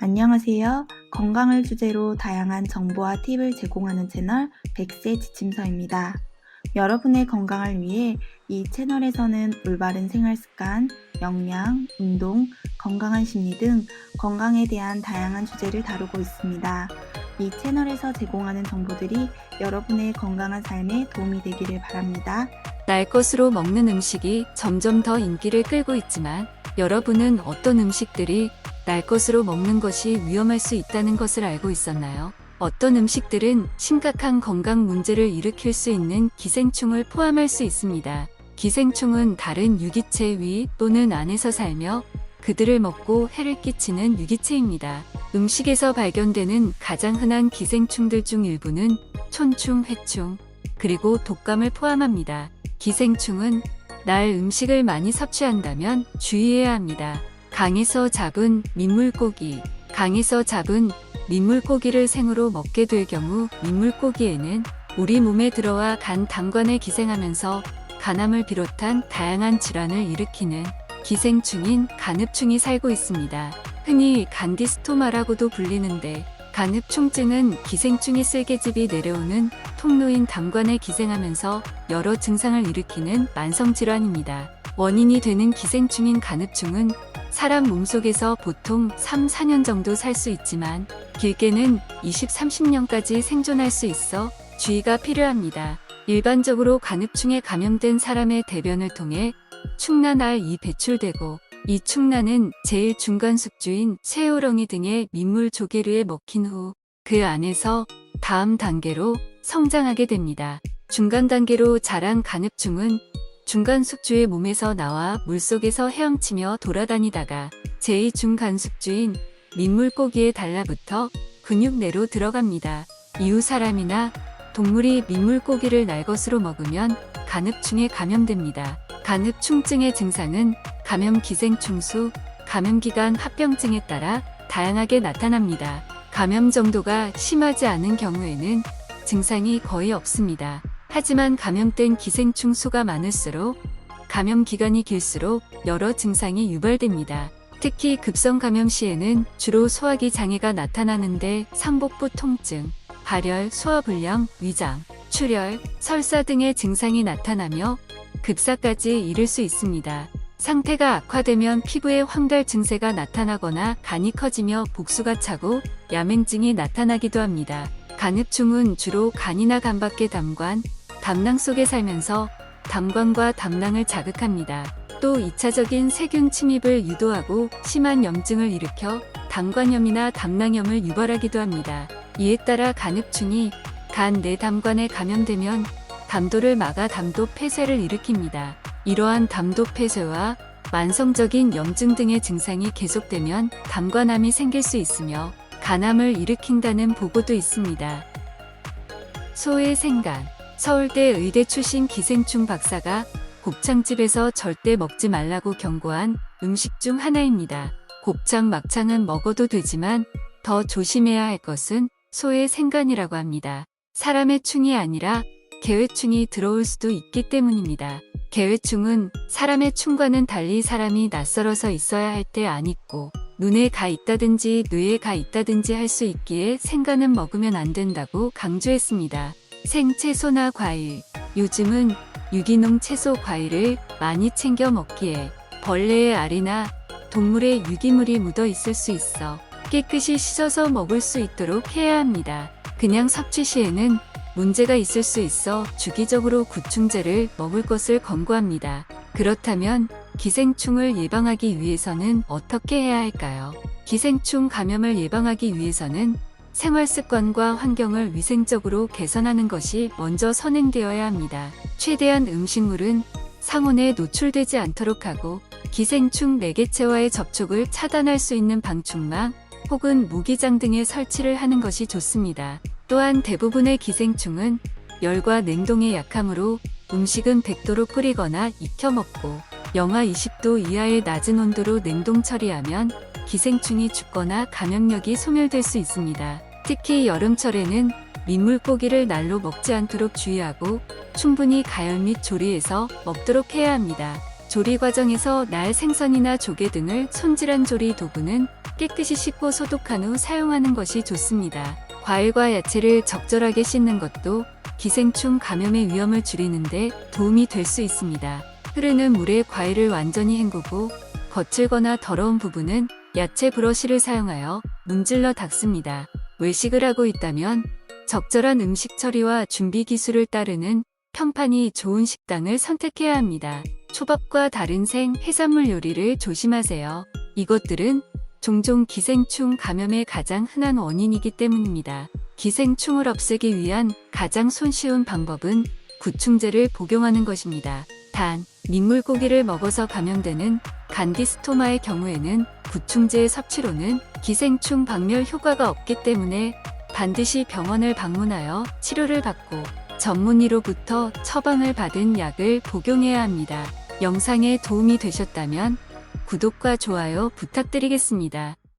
안녕하세요. 건강을 주제로 다양한 정보와 팁을 제공하는 채널 100세 지침서입니다. 여러분의 건강을 위해 이 채널에서는 올바른 생활 습관, 영양, 운동, 건강한 심리 등 건강에 대한 다양한 주제를 다루고 있습니다. 이 채널에서 제공하는 정보들이 여러분의 건강한 삶에 도움이 되기를 바랍니다. 날 것으로 먹는 음식이 점점 더 인기를 끌고 있지만 여러분은 어떤 음식들이 날 것으로 먹는 것이 위험할 수 있다는 것을 알고 있었나요? 어떤 음식들은 심각한 건강 문제를 일으킬 수 있는 기생충을 포함할 수 있습니다. 기생충은 다른 유기체 위 또는 안에서 살며 그들을 먹고 해를 끼치는 유기체입니다. 음식에서 발견되는 가장 흔한 기생충들 중 일부는 촌충, 해충, 그리고 독감을 포함합니다. 기생충은 날 음식을 많이 섭취한다면 주의해야 합니다. 강에서 잡은 민물고기. 강에서 잡은 민물고기를 생으로 먹게 될 경우 민물고기에는 우리 몸에 들어와 간 담관에 기생하면서 간암을 비롯한 다양한 질환을 일으키는 기생충인 간흡충이 살고 있습니다. 흔히 간디스토마라고도 불리는데 간흡충증은 기생충이 쓸개즙이 내려오는 통로인 담관에 기생하면서 여러 증상을 일으키는 만성질환입니다. 원인이 되는 기생충인 간흡충은 사람 몸속에서 보통 3, 4년 정도 살 수 있지만 길게는 20, 30년까지 생존할 수 있어 주의가 필요합니다. 일반적으로 간흡충에 감염된 사람의 대변을 통해 충난알이 배출되고 이 충난은 제일 중간 숙주인 쇠호렁이 등의 민물 조개류에 먹힌 후 그 안에서 다음 단계로 성장하게 됩니다. 중간 단계로 자란 간흡충은 중간 숙주의 몸에서 나와 물속에서 헤엄치며 돌아다니다가 제2중간 숙주인 민물고기에 달라붙어 근육 내로 들어갑니다. 이후 사람이나 동물이 민물고기를 날 것으로 먹으면 간흡충에 감염됩니다. 간흡충증의 증상은 감염 기생충수, 감염기관 합병증에 따라 다양하게 나타납니다. 감염 정도가 심하지 않은 경우에는 증상이 거의 없습니다. 하지만 감염된 기생충 수가 많을수록 감염 기간이 길수록 여러 증상이 유발됩니다. 특히 급성 감염 시에는 주로 소화기 장애가 나타나는데 상복부 통증, 발열, 소화불량, 위장, 출혈, 설사 등의 증상이 나타나며 급사까지 이를 수 있습니다. 상태가 악화되면 피부에 황달 증세가 나타나거나 간이 커지며 복수가 차고 야맹증이 나타나기도 합니다. 간흡충은 주로 간이나 간 밖의 담관, 담낭 속에 살면서 담관과 담낭을 자극합니다. 또 2차적인 세균 침입을 유도하고 심한 염증을 일으켜 담관염이나 담낭염을 유발하기도 합니다. 이에 따라 간흡충이 간 내 담관에 감염되면 담도를 막아 담도 폐쇄를 일으킵니다. 이러한 담도 폐쇄와 만성적인 염증 등의 증상이 계속되면 담관암이 생길 수 있으며 간암을 일으킨다는 보고도 있습니다. 소의 생간. 서울대 의대 출신 기생충 박사가 곱창집에서 절대 먹지 말라고 경고한 음식 중 하나입니다. 곱창, 막창은 먹어도 되지만 더 조심해야 할 것은 소의 생간이라고 합니다. 사람의 충이 아니라 개회충이 들어올 수도 있기 때문입니다. 개회충은 사람의 충과는 달리 사람이 낯설어서 있어야 할 때 안 있고 눈에 가 있다든지 뇌에 가 있다든지 할 수 있기에 생간은 먹으면 안 된다고 강조했습니다. 생채소나 과일. 요즘은 유기농 채소 과일을 많이 챙겨 먹기에 벌레의 알이나 동물의 유기물이 묻어 있을 수 있어 깨끗이 씻어서 먹을 수 있도록 해야 합니다. 그냥 섭취 시에는 문제가 있을 수 있어 주기적으로 구충제를 먹을 것을 권고합니다. 그렇다면 기생충을 예방하기 위해서는 어떻게 해야 할까요? 기생충 감염을 예방하기 위해서는 생활 습관과 환경을 위생적으로 개선하는 것이 먼저 선행되어야 합니다. 최대한 음식물은 상온에 노출되지 않도록 하고 기생충 매개체와의 접촉을 차단할 수 있는 방충망 혹은 무기장 등의 설치를 하는 것이 좋습니다. 또한 대부분의 기생충은 열과 냉동에 약하므로 음식은 100도로 끓이거나 익혀 먹고 영하 20도 이하의 낮은 온도로 냉동 처리하면 기생충이 죽거나 감염력이 소멸될 수 있습니다. 특히 여름철에는 민물고기를 날로 먹지 않도록 주의하고 충분히 가열 및 조리해서 먹도록 해야 합니다. 조리 과정에서 날 생선이나 조개 등을 손질한 조리 도구는 깨끗이 씻고 소독한 후 사용하는 것이 좋습니다. 과일과 야채를 적절하게 씻는 것도 기생충 감염의 위험을 줄이는 데 도움이 될 수 있습니다. 흐르는 물에 과일을 완전히 헹구고 거칠거나 더러운 부분은 야채 브러쉬를 사용하여 문질러 닦습니다. 외식을 하고 있다면 적절한 음식 처리와 준비 기술을 따르는 평판이 좋은 식당을 선택해야 합니다. 초밥과 다른 생, 해산물 요리를 조심하세요. 이것들은 종종 기생충 감염의 가장 흔한 원인이기 때문입니다. 기생충을 없애기 위한 가장 손쉬운 방법은 구충제를 복용하는 것입니다. 단, 민물고기를 먹어서 감염되는 간디스토마의 경우에는 구충제의 섭취로는 기생충 박멸 효과가 없기 때문에 반드시 병원을 방문하여 치료를 받고 전문의로부터 처방을 받은 약을 복용해야 합니다. 영상에 도움이 되셨다면 구독과 좋아요 부탁드리겠습니다.